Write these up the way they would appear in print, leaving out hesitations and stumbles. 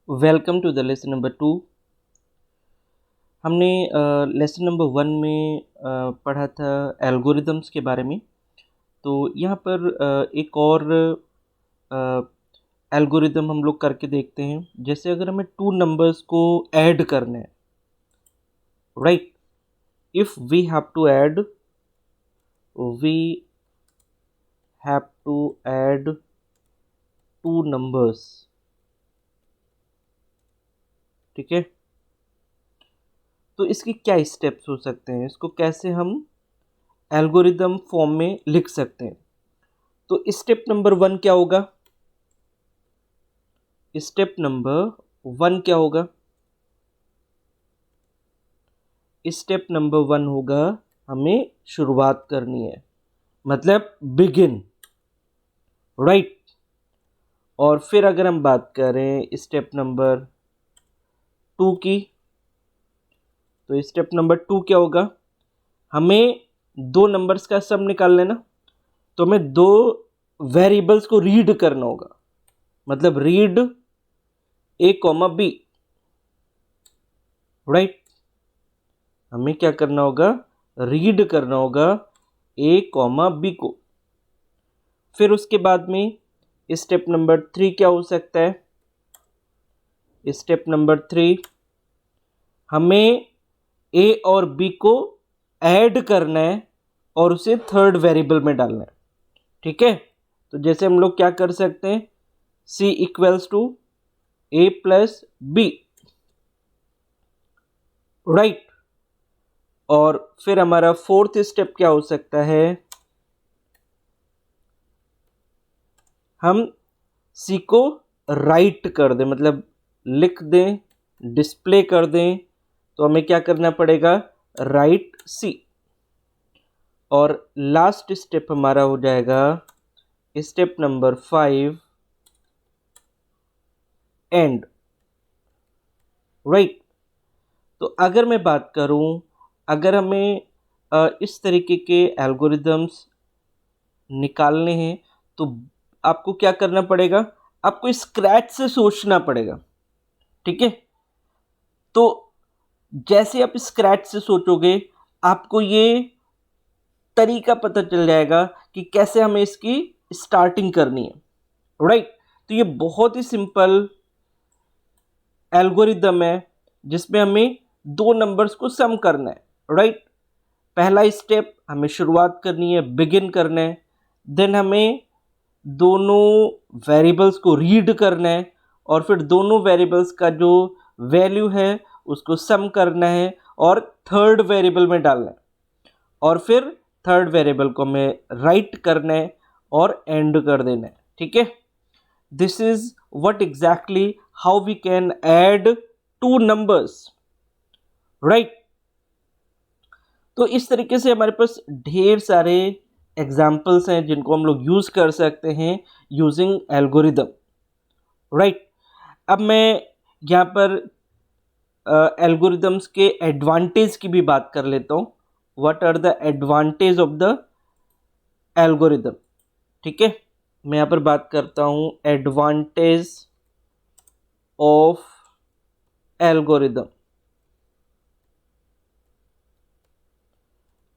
Welcome to the lesson number 2। हमने lesson number 1 में पढ़ा था एल्गोरिदम्स के बारे में। तो यहाँ पर एक और एल्गोरिदम हम लोग करके देखते हैं। जैसे अगर हमें टू नंबर्स को ऐड करना है, right, if we have to add two numbers, ठीक है। तो इसके क्या स्टेप्स हो सकते हैं, इसको कैसे हम एल्गोरिदम फॉर्म में लिख सकते हैं। तो स्टेप नंबर 1 क्या होगा? स्टेप नंबर 1 क्या होगा? स्टेप नंबर 1 होगा, हमें शुरुआत करनी है, मतलब बिगिन, राइट। और फिर अगर हम बात करें स्टेप नंबर 2 की, तो स्टेप नंबर 2 क्या होगा? हमें दो नंबर्स का सम निकाल लेना। तो हमें दो वेरिएबल्स को रीड करना होगा, मतलब read A comma B, right. हमें क्या करना होगा? रीड करना होगा ए कॉमा बी को। फिर उसके बाद में स्टेप नंबर 3 क्या हो सकता है? स्टेप नंबर 3, हमें ए और बी को ऐड करना है और उसे थर्ड वेरिएबल में डालना है, ठीक है। तो जैसे हम लोग क्या कर सकते हैं, C equals to A plus B, right. और फिर हमारा फोर्थ स्टेप क्या हो सकता है? हम सी को राइट कर दें, मतलब लिख दें, डिस्प्ले कर दें। तो हमें क्या करना पड़ेगा? राइट सी। और लास्ट स्टेप हमारा हो जाएगा स्टेप नंबर 5, एंड, राइट। तो अगर मैं बात करूं, अगर हमें इस तरीके के एल्गोरिदम्स निकालने हैं, तो आपको क्या करना पड़ेगा? आपको स्क्रैच से सोचना पड़ेगा, ठीक है। तो जैसे आप स्क्रैच से सोचोगे, आपको ये तरीका पता चल जाएगा कि कैसे हमें इसकी स्टार्टिंग करनी है, राइट। तो ये बहुत ही सिंपल एल्गोरिदम है जिसमें हमें दो नंबर्स को सम करना है, राइट। पहला स्टेप, हमें शुरुआत करनी है, बिगिन करना है। देन हमें दोनों वेरिएबल्स को रीड करना है और फिर दोनों वेरिएबल्स का जो वैल्यू है उसको सम करना है और थर्ड वेरिएबल में डालना है। और फिर थर्ड वेरिएबल को हमें राइट करना है और एंड कर देना है, ठीक है। This is what exactly how we can add two numbers, right. तो इस तरीके से हमारे पास ढेर सारे एग्जाम्पल्स हैं जिनको हम लोग यूज कर सकते हैं यूजिंग एल्गोरिदम, राइट। अब मैं यहाँ पर एल्गोरिदम्स के एडवांटेज की भी बात कर लेता हूँ। What are the advantage of the algorithm, ठीक है। मैं यहाँ पर बात करता हूँ advantage of algorithm.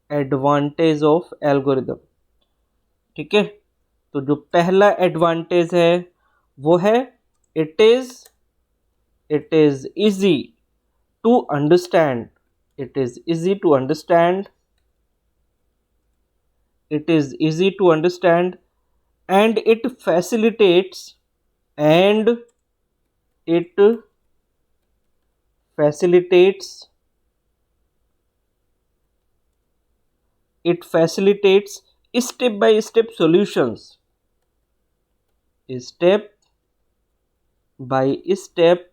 Advantage of algorithm, ठीक है। तो जो पहला एडवांटेज है वो है it is easy to understand. It is easy to understand. It is easy to understand and it facilitates and it facilitates it facilitates step by step solutions, step by step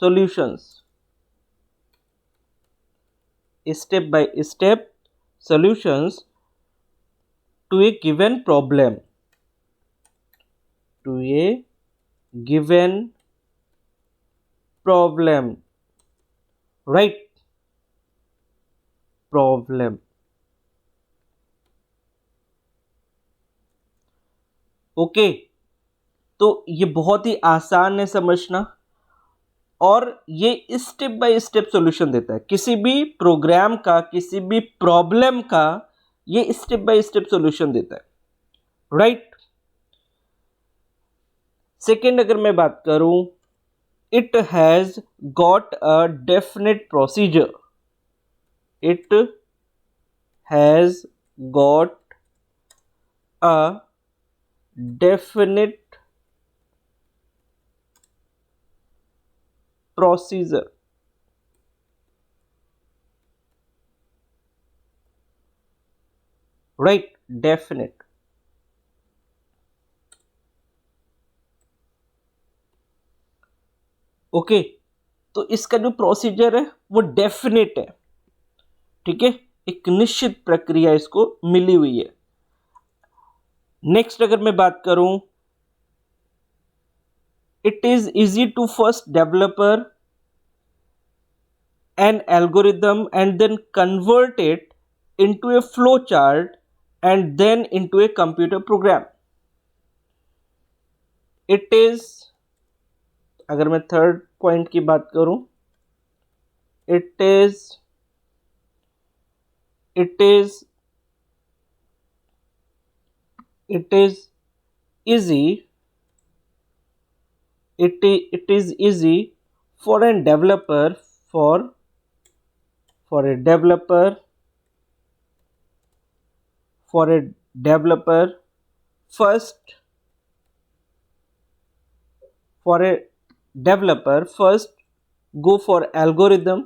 solutions, step by step solutions to a given problem, to a given problem, right, problem, okay। तो ये बहुत ही आसान है समझना, और ये step by step solution देता है किसी भी प्रोग्राम का, किसी भी प्रॉब्लम का। ये स्टेप बाय स्टेप सॉल्यूशन देता है, राइट। सेकेंड अगर मैं बात करूं, it has got a definite procedure. It has got a definite procedure. Right, definite. Okay, तो इसका जो प्रोसीजर है वो डेफिनेट है, ठीक है, एक निश्चित प्रक्रिया इसको मिली हुई है। नेक्स्ट अगर मैं बात करूं, it is easy to first developer an algorithm and then convert it into a flow chart and then into a computer program. It is, अगर मैं थर्ड पॉइंट की बात करूं, it is easy, it is easy for a developer, for a developer first for a developer first go for algorithm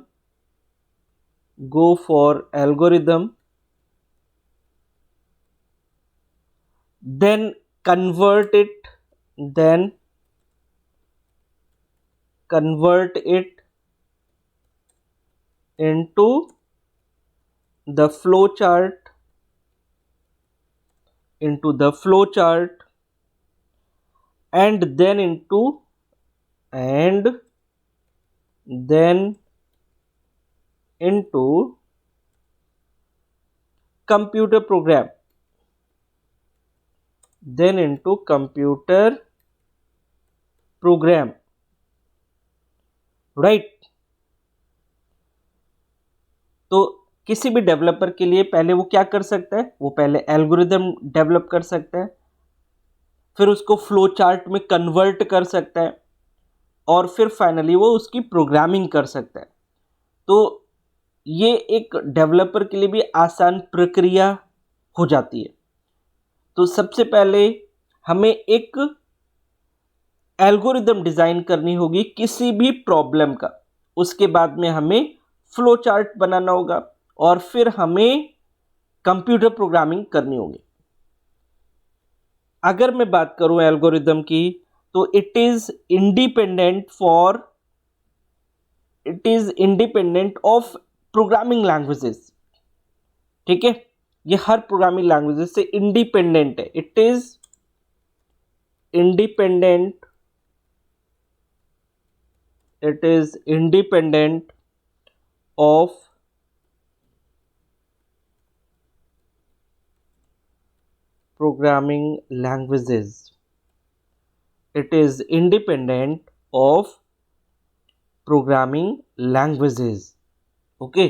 then convert it into the flow chart and then into computer program, right. तो किसी भी developer के लिए पहले वो क्या कर सकता है, वो पहले एल्गोरिदम डेवलप कर सकता है, फिर उसको फ्लो चार्ट में कन्वर्ट कर सकता है, और फिर फाइनली वो उसकी प्रोग्रामिंग कर सकता है। तो ये एक डेवलपर के लिए भी आसान प्रक्रिया हो जाती है। तो सबसे पहले हमें एक एल्गोरिदम डिजाइन करनी होगी किसी भी प्रॉब्लम का, उसके बाद में हमें फ्लो चार्ट बनाना होगा, और फिर हमें कंप्यूटर प्रोग्रामिंग करनी होगी। अगर मैं बात करूं एल्गोरिदम की, तो it is independent of programming languages, ठीक है, ये हर प्रोग्रामिंग लैंग्वेजेस से इंडिपेंडेंट है। It is independent of programming languages. It is independent of programming languages. Okay,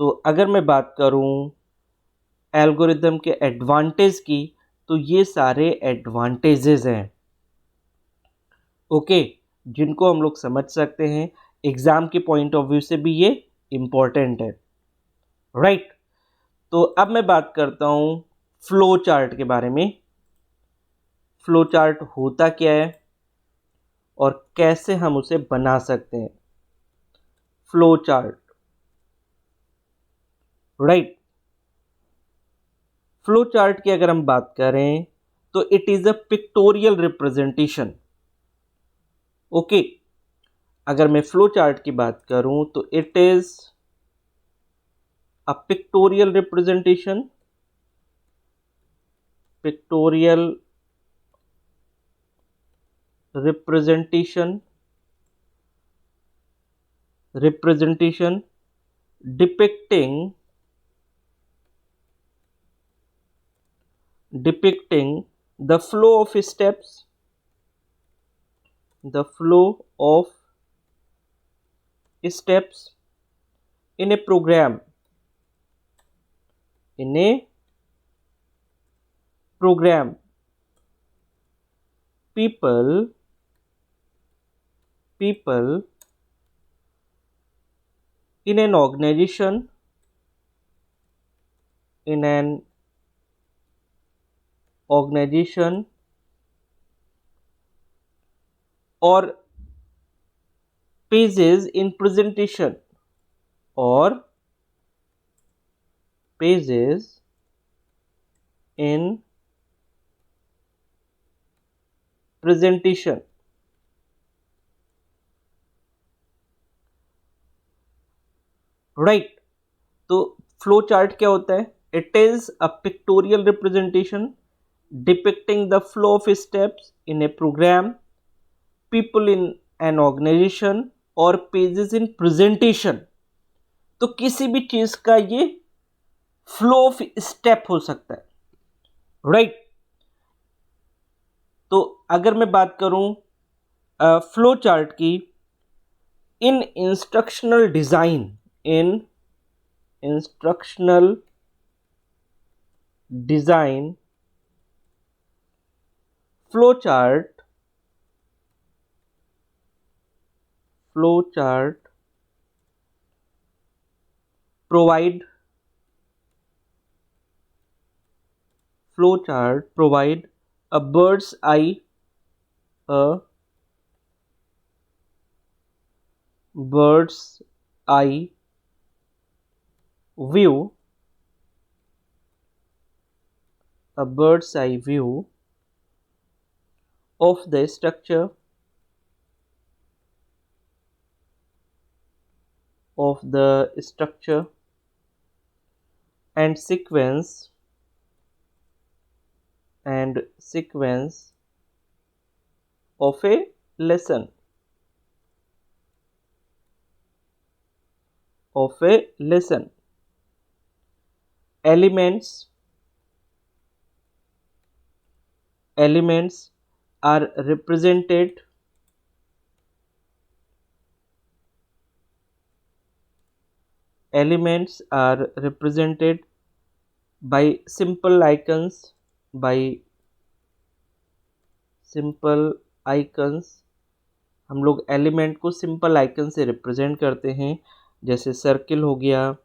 तो अगर मैं बात करूं एल्गोरिदम के एडवांटेज की, तो ये सारे एडवांटेजेस हैं, ओके, जिनको हम लोग समझ सकते हैं। एग्जाम के पॉइंट ऑफ व्यू से भी ये इंपॉर्टेंट है, राइट। तो अब मैं बात करता हूं फ्लो चार्ट के बारे में। फ्लो चार्ट होता क्या है और कैसे हम उसे बना सकते हैं। Flow chart, right. Flow chart की अगर हम बात करें, तो it is a pictorial representation, okay. अगर मैं फ्लो चार्ट की बात करूं, तो it is a pictorial representation, representation depicting the flow of steps, the flow of steps in a program, in a program. People in an organization, in an organization or pages in presentation, or pages in presentation. Right, तो flow chart क्या होता है? It is a pictorial representation depicting the flow of steps in a program, people in an organization और pages in presentation. तो किसी भी चीज का ये फ्लो ऑफ स्टेप हो सकता है, राइट। तो अगर मैं बात करूं फ्लो चार्ट की, in instructional design, in instructional design, flow chart provide a bird's eye a bird's eye view of the structure and sequence of a lesson, elements are represented by simple icons, हम लोग element को simple icon से represent करते हैं, जैसे circle हो गया,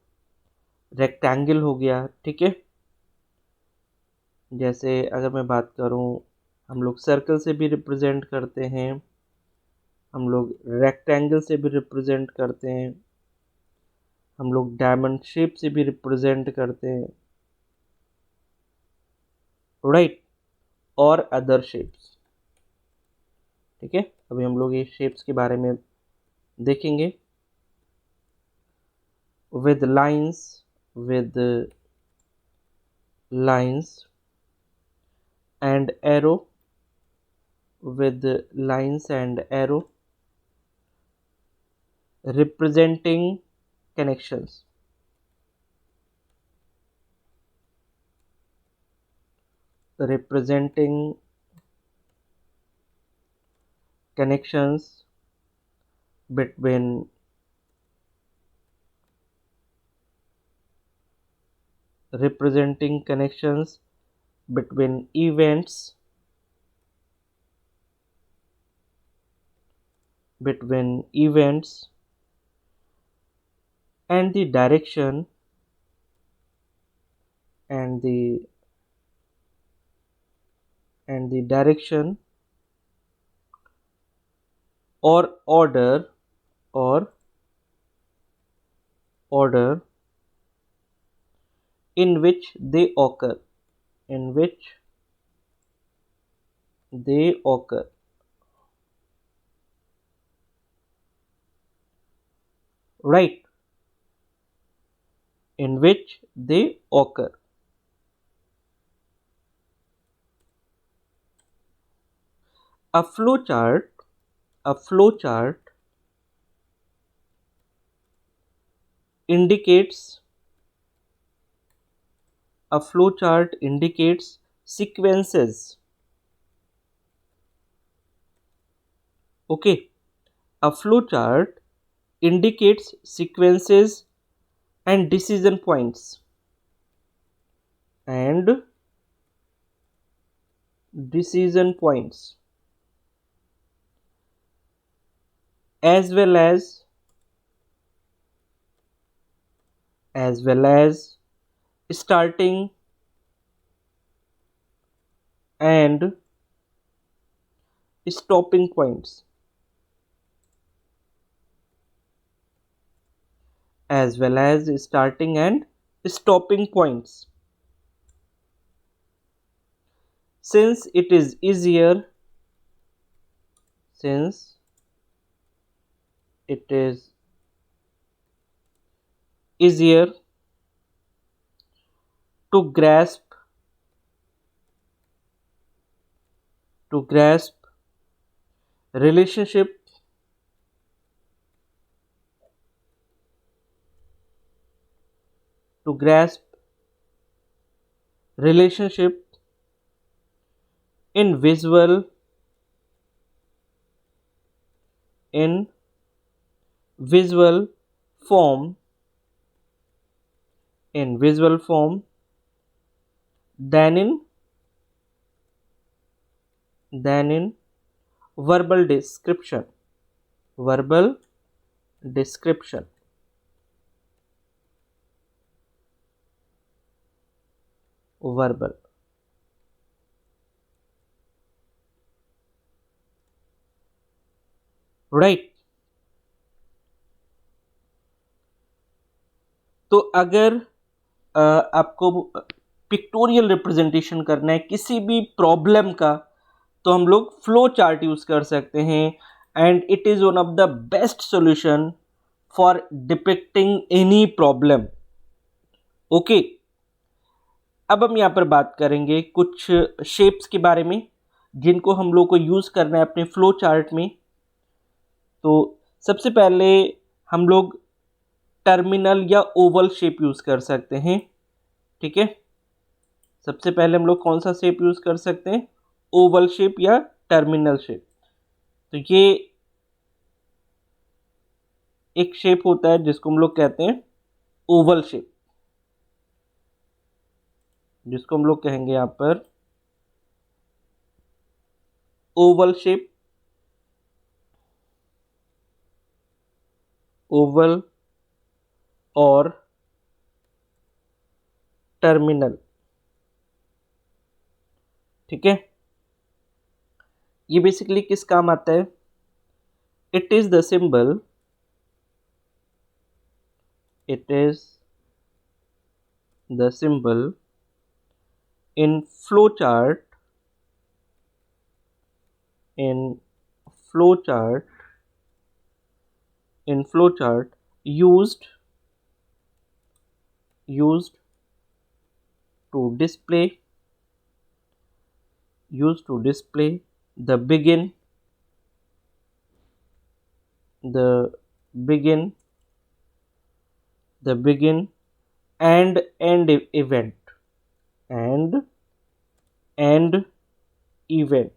rectangle हो गया, ठीक है। जैसे अगर मैं बात करूं, हम लोग सर्कल से भी रिप्रेजेंट करते हैं, हम लोग रेक्टेंगल से भी रिप्रेजेंट करते हैं, हम लोग डायमंड शेप से भी रिप्रेजेंट करते हैं, राइट, और अदर शेप्स, ठीक है। अभी हम लोग ये शेप्स के बारे में देखेंगे। with lines and arrow, representing connections, between events, and the direction or order in which they occur, right, in which they occur. A flow chart indicates sequences Okay, a flow chart indicates sequences and decision points and decision points as well as starting and stopping points as well as starting and stopping points. Since it is easier since it is easier to grasp relationship to grasp relationship in in visual form visual form than in verbal description verbal description verbal, right? तो अगर आपको pictorial representation करना है किसी भी problem का तो हम लोग फ्लो चार्ट यूज कर सकते हैं and it is one of the best solution for depicting any problem. Okay, अब हम यहाँ पर बात करेंगे कुछ शेप्स के बारे में जिनको हम लोग को यूज करना है अपने फ्लो चार्ट में। तो सबसे पहले हम लोग टर्मिनल या ओवल शेप यूज कर सकते हैं। ठीक है, सबसे पहले हम लोग कौन सा शेप यूज कर सकते हैं, ओवल शेप या टर्मिनल शेप। तो ये एक शेप होता है जिसको हम लोग कहते हैं ओवल शेप, जिसको हम लोग कहेंगे यहां पर ओवल शेप, ओवल और टर्मिनल। ठीक है, ये बेसिकली किस काम आता है, it is the symbol it is the symbol in flowchart in flowchart used to display the the begin begin and end event and end event।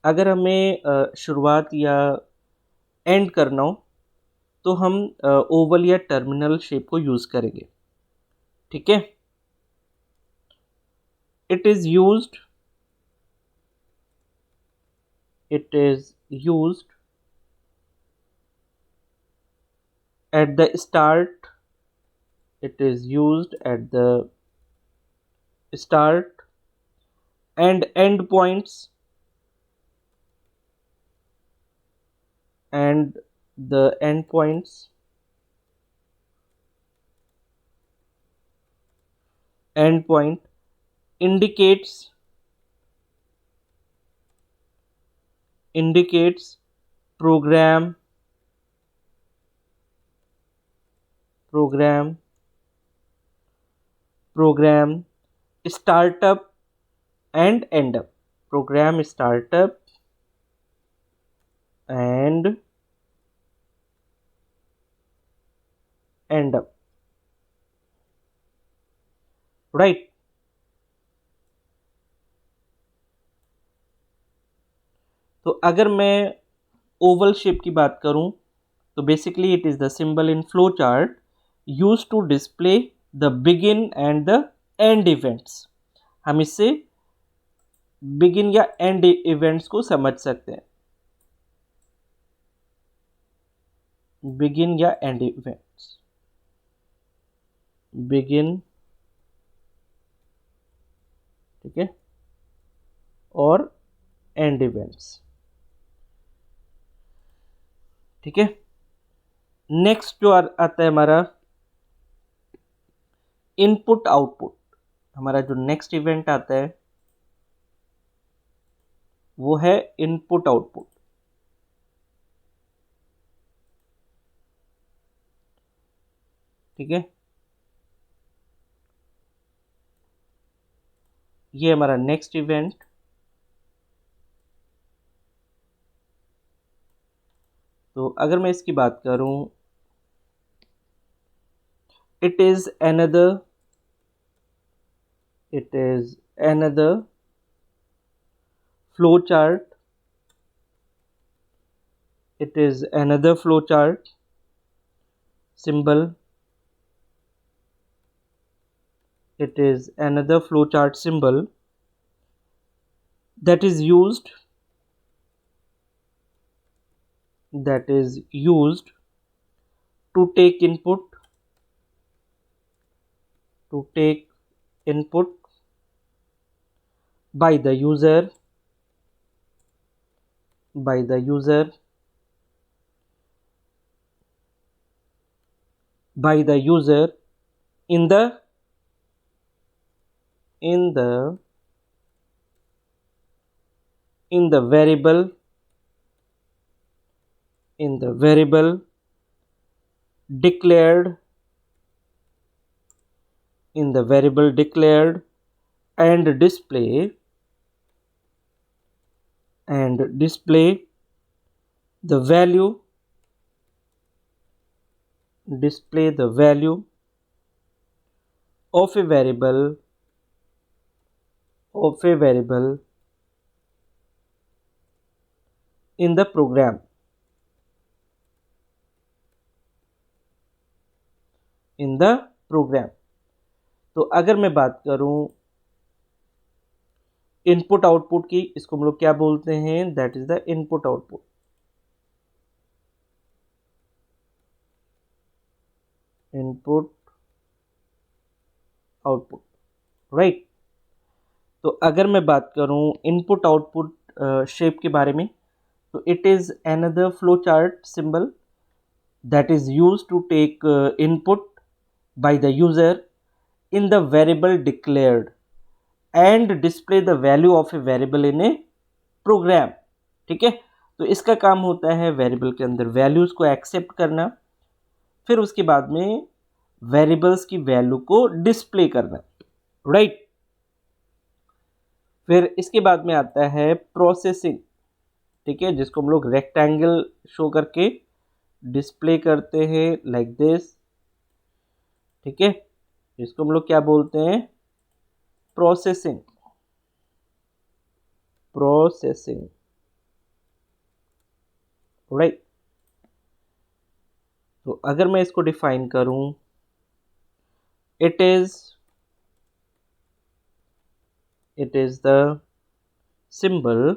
अगर हमें शुरुआत या एंड करना हो तो हम ओवल या टर्मिनल शेप को यूज करेंगे। ठीक है, it is used at the start and end points and the endpoints endpoint indicates program startup and end up, program startup and end up, right? तो अगर मैं ओवल शेप की बात करूं तो basically it is the symbol in flow chart use to display the begin and the end events. हम इससे begin या एंड इवेंट्स को समझ सकते हैं, बिगिन या एंड इवेंट्स, बिगिन, ठीक है, और एंड इवेंट्स, ठीक है। नेक्स्ट जो आता है हमारा इनपुट आउटपुट। हमारा जो नेक्स्ट इवेंट आता है वो है इनपुट आउटपुट, ठीक है। ये हमारा नेक्स्ट इवेंट, तो अगर मैं इसकी बात करूं, it is another flow chart, it is another flow chart symbol, it is another flow chart symbol that is used to take input by the user in the variable declared and display the value of a variable in the program, तो अगर मैं बात करूं input output की, इसको हम लोग क्या बोलते हैं, that is the input output, right. तो अगर मैं बात करूं इनपुट आउटपुट शेप के बारे में, तो it is another flow chart symbol that is used to take input by the user in the variable declared and display the value of a variable in a program, ठीक है। तो इसका काम होता है वेरिएबल के अंदर वैल्यूज को एक्सेप्ट करना, फिर उसके बाद में वेरिएबल्स की वैल्यू को डिस्प्ले करना, राइट। फिर इसके बाद में आता है प्रोसेसिंग, ठीक है, जिसको हम लोग रेक्टेंगल शो करके डिस्प्ले करते हैं लाइक दिस, ठीक है। इसको हम लोग क्या बोलते हैं, प्रोसेसिंग, राइट। तो अगर मैं इसको डिफाइन करूं, it is the symbol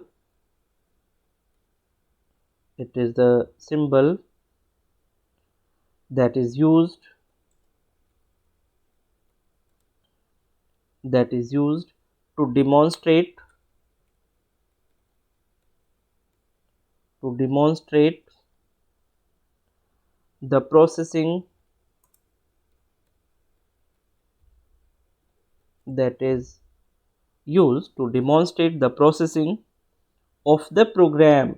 that is used to demonstrate the processing that is used to demonstrate the processing of the program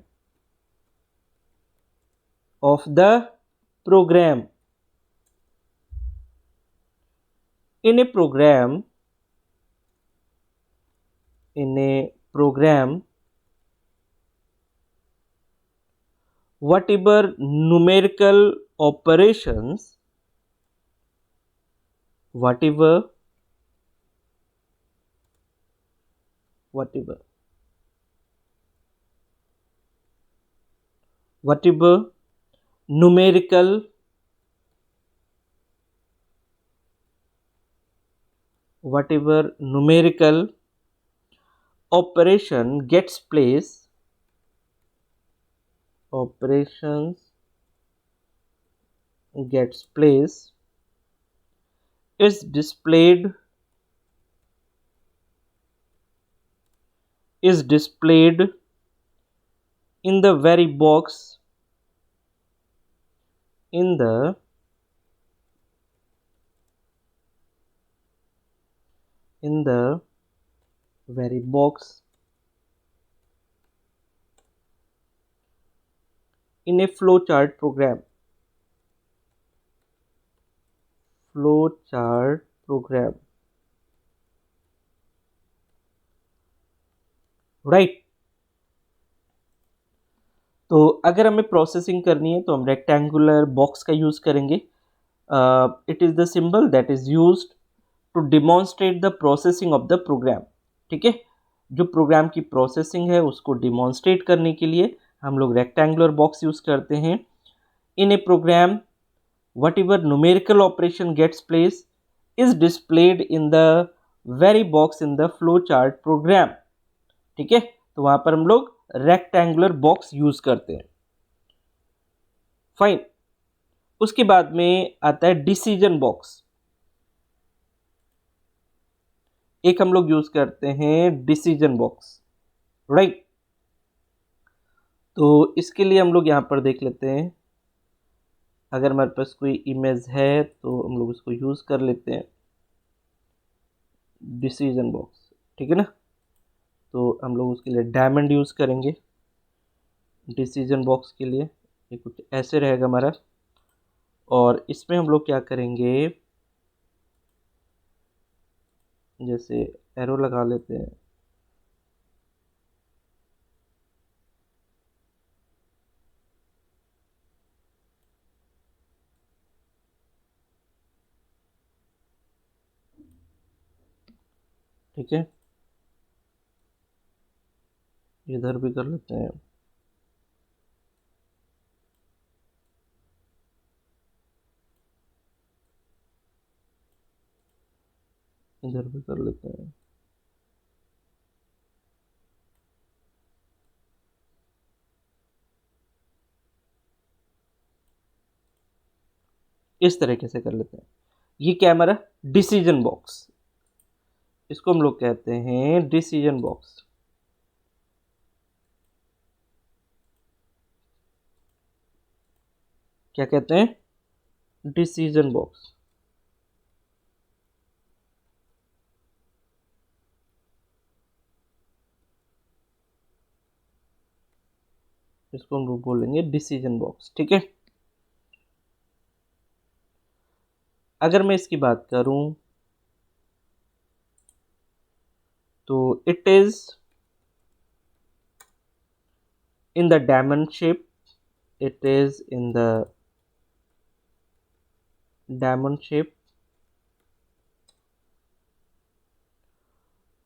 in a program whatever numerical operations whatever whatever numerical operation gets place operations gets place is displayed in the very box in the very box in a flowchart program. Right. तो अगर हमें processing करनी है तो हम rectangular box का use करेंगे। It is the symbol that is used to demonstrate the processing of the program. ठीक है, जो प्रोग्राम की प्रोसेसिंग है उसको डिमॉन्स्ट्रेट करने के लिए हम लोग रेक्टेंगुलर बॉक्स यूज करते हैं। इन a programme whatever numerical operation gets place is displayed in the very box in the flowchart program। ठीक है, तो वहां पर हम लोग रेक्टेंगुलर बॉक्स यूज करते हैं। फाइन। उसके बाद में आता है डिसीजन बॉक्स। एक हम लोग यूज करते हैं डिसीजन बॉक्स, राइट। तो इसके लिए हम लोग यहां पर देख लेते हैं, अगर हमारे पास कोई इमेज है तो हम लोग उसको यूज कर लेते हैं डिसीजन बॉक्स। ठीक है ना, तो हम लोग उसके लिए डायमंड यूज करेंगे डिसीजन बॉक्स के लिए। ये कुछ ऐसे रहेगा हमारा, और इसमें हम लोग क्या करेंगे, जैसे एरो लगा लेते हैं। ठीक है, इधर भी कर लेते हैं। इधर भी कर लेते हैं। इस तरीके से कर लेते हैं। ये क्या है हमारा डिसीजन बॉक्स, इसको हम लोग कहते हैं डिसीजन बॉक्स। क्या कहते हैं, डिसीजन बॉक्स। इसको हम लोग बोलेंगे डिसीजन बॉक्स। ठीक है, अगर मैं इसकी बात करूं तो it is in the diamond shape, it is in the diamond shape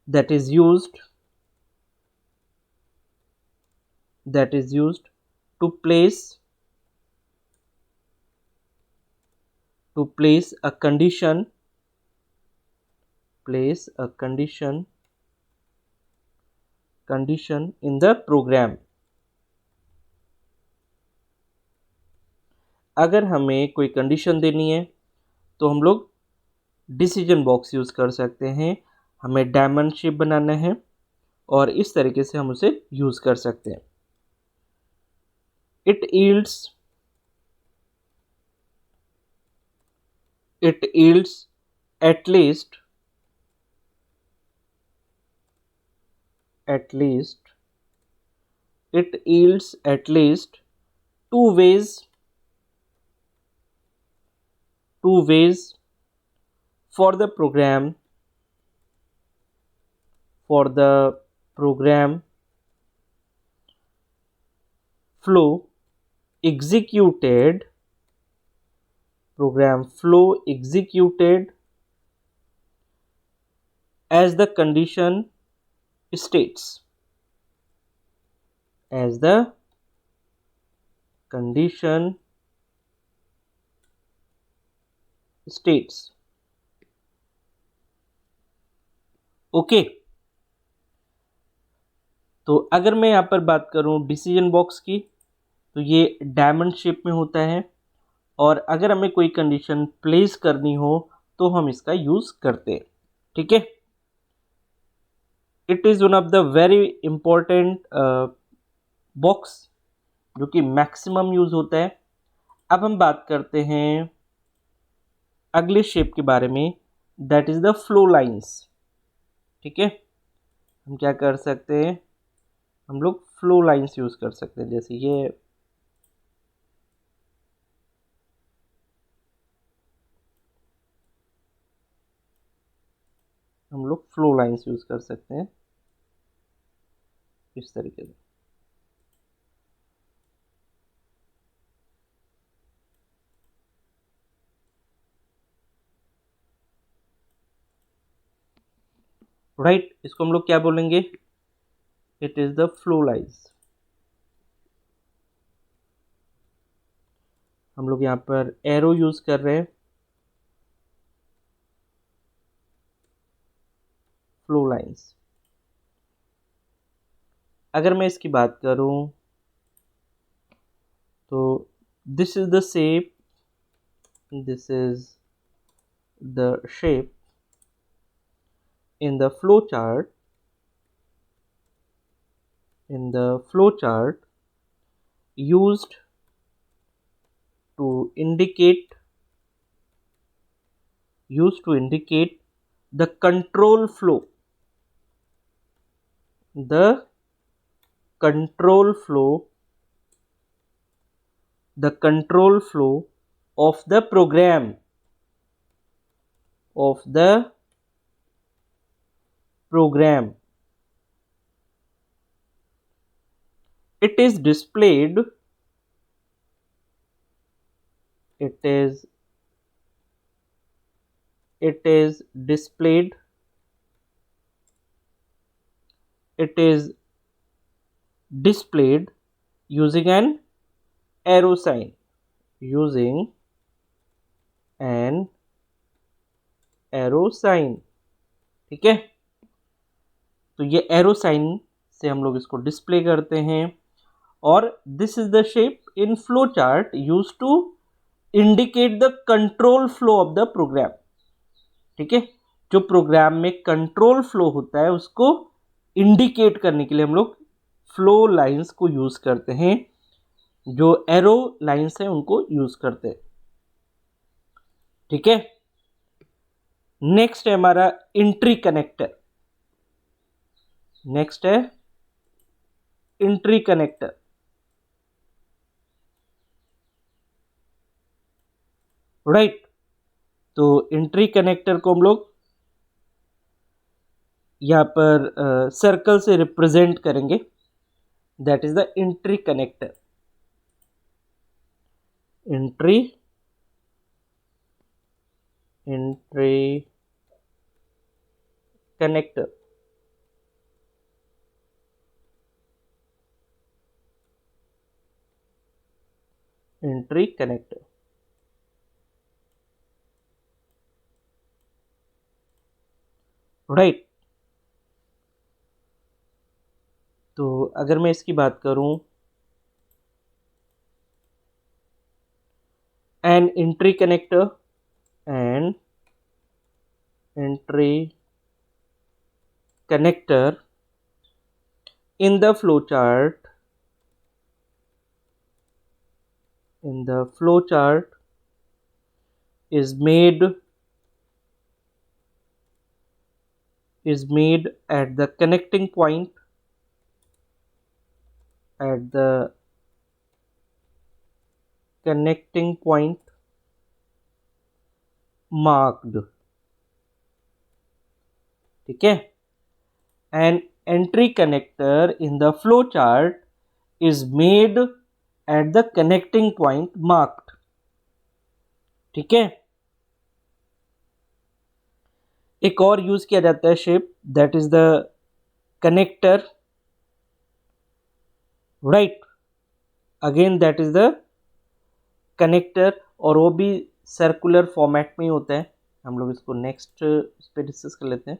that is used to place a condition in the program। अगर हमें कोई कंडीशन देनी है तो हम लोग डिसीजन बॉक्स यूज कर सकते हैं। हमें डायमंड शेप बनाना है और इस तरीके से हम उसे यूज कर सकते हैं। It yields at least two ways for the program flow executed as the condition states। condition states. Okay, तो अगर मैं यहाँ पर बात करूँ डिसीजन बॉक्स की, तो ये डायमंड शेप में होता है, और अगर हमें कोई कंडीशन प्लेस करनी हो तो हम इसका यूज़ करते हैं। ठीक है, it is one of the very important box जो कि मैक्सिमम यूज़ होता है। अब हम बात करते हैं अगले शेप के बारे में, that is the flow lines. ठीक है, हम क्या कर सकते हैं, हम लोग फ्लो लाइंस यूज़ कर सकते हैं, जैसे ये हम लोग फ्लो लाइंस यूज़ कर सकते हैं इस तरीके से। राइट, इसको हम लोग क्या बोलेंगे, it is the flow lines. हम लोग यहाँ पर एरो यूज़ कर रहे हैं, फ्लो लाइंस। अगर मैं इसकी बात करूँ तो this is the shape, this is the shape in the flow chart, in the flow chart used to indicate the control flow, the control flow the control flow of the program, of the program. It is displayed, it is displayed, it is displayed using an arrow sign, using an arrow sign. ठीक है, तो ये arrow sign से हम लोग इसको display करते हैं, और this is the shape in flow chart use to indicate the control flow of the program. ठीक है, जो प्रोग्राम में कंट्रोल फ्लो होता है उसको इंडिकेट करने के लिए हम लोग फ्लो लाइंस को यूज करते हैं, जो एरो लाइंस है उनको यूज करते हैं। ठीक है, नेक्स्ट है हमारा एंट्री कनेक्टर। नेक्स्ट है एंट्री कनेक्टर। राइट, तो एंट्री कनेक्टर को हम लोग यहाँ पर सर्कल से रिप्रेजेंट करेंगे, that is the entry connector. Entry connector. Entry connector. Right, तो अगर मैं इसकी बात करूं, an entry connector, an entry connector in the flow chart, is made at the connecting point, marked. ठीक है, an entry connector in the flow chart is made at the connecting point marked. ठीक है, एक और use किया जाता है shape, that is the connector. Right, again that is the connector, और वो भी सर्कुलर फॉर्मेट में ही होता है। हम लोग इसको नेक्स्ट इस पे डिस्कस कर लेते हैं।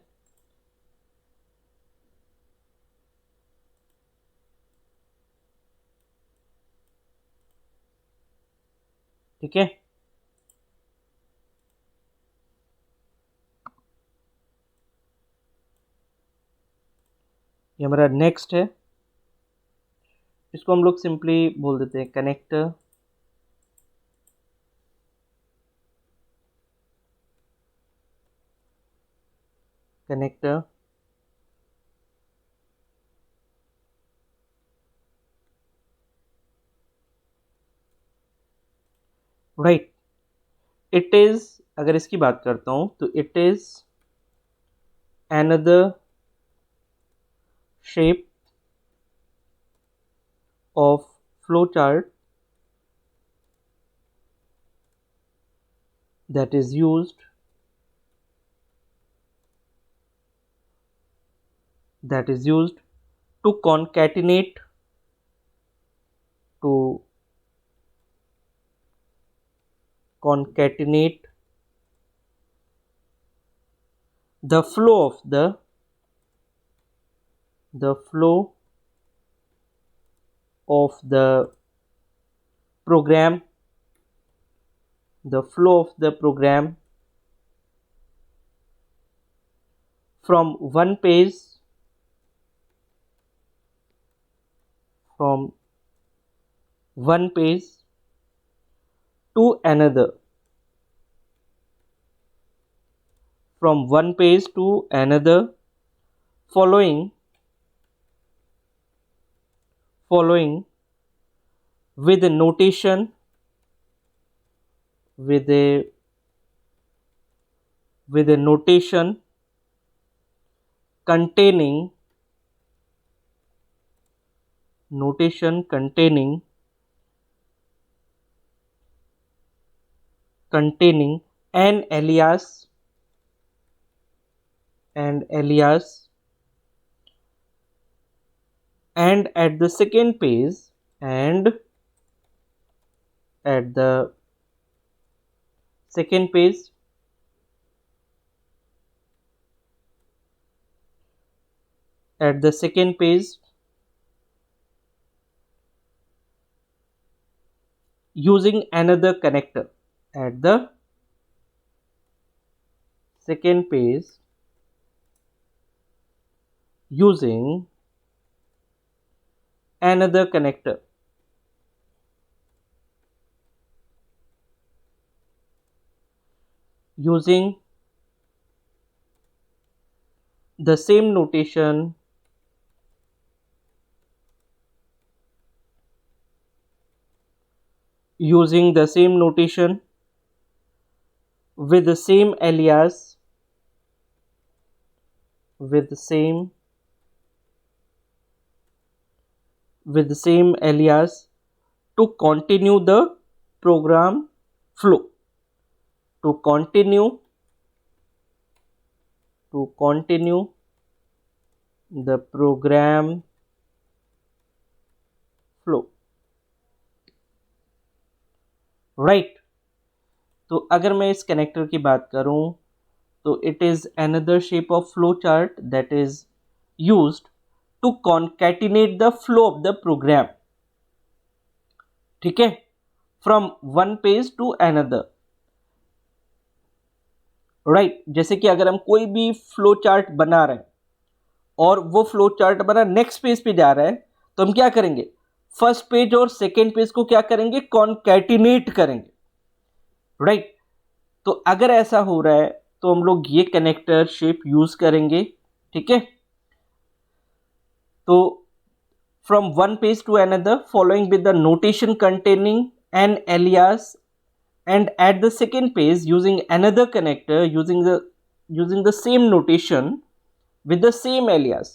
ठीक है, ये हमारा नेक्स्ट है, इसको हम लोग सिंपली बोल देते हैं connector. Connector right, it is, अगर इसकी बात करता हूं तो it is another shape of flowchart that is used to concatenate the flow of the program from one page to another, following with a notation containing an alias and at the second page using another connector at the second page using another connector using the same notation with the same alias to continue the program flow, to continue the program flow, right? तो अगर मैं इस connector की बात करूं तो it is another shape of flow chart that is used to concatenate the flow of the program, ठीक है, from one page to another, right. जैसे कि अगर हम कोई भी फ्लो चार्ट बना रहे हैं और वो फ्लो चार्ट बना नेक्स्ट पेज पे जा रहा है, तो हम क्या करेंगे, फर्स्ट पेज और सेकेंड पेज को क्या करेंगे, कॉन्कैटिनेट करेंगे, राइट। तो अगर ऐसा हो रहा है तो हम लोग ये कनेक्टर शेप यूज करेंगे, ठीक है। तो from one page to another following with the notation containing an alias and at the second page using another connector using the same notation with the same alias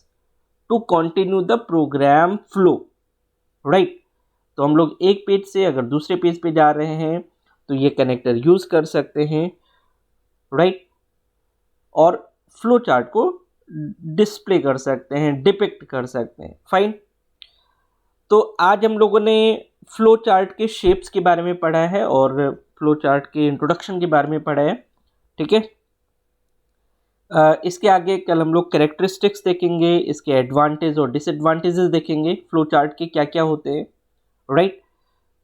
to continue the program flow, right। तो हम लोग एक page से अगर दूसरे page पे जा रहे हैं तो ये कनेक्टर यूज कर सकते हैं, राइट, और फ्लो चार्ट को डिस्प्ले कर सकते हैं, डिपिक्ट कर सकते हैं, फाइन। तो आज हम लोगों ने फ्लो चार्ट के शेप्स के बारे में पढ़ा है और फ्लो चार्ट के इंट्रोडक्शन के बारे में पढ़ा है, ठीक है। इसके आगे कल हम लोग कैरेक्टरिस्टिक्स देखेंगे, इसके एडवांटेज और डिसएडवांटेजेस देखेंगे, फ्लो चार्ट के क्या क्या होते हैं, राइट।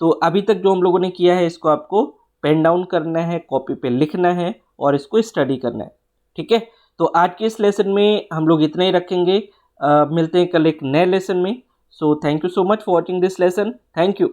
तो अभी तक जो हम लोगों ने किया है इसको आपको पेन डाउन करना है, कॉपी पे लिखना है और इसको स्टडी करना है, ठीक है। तो आज के इस लेसन में हम लोग इतना ही रखेंगे। मिलते हैं कल एक नए लेसन में। So thank you so much for watching this lesson. Thank you.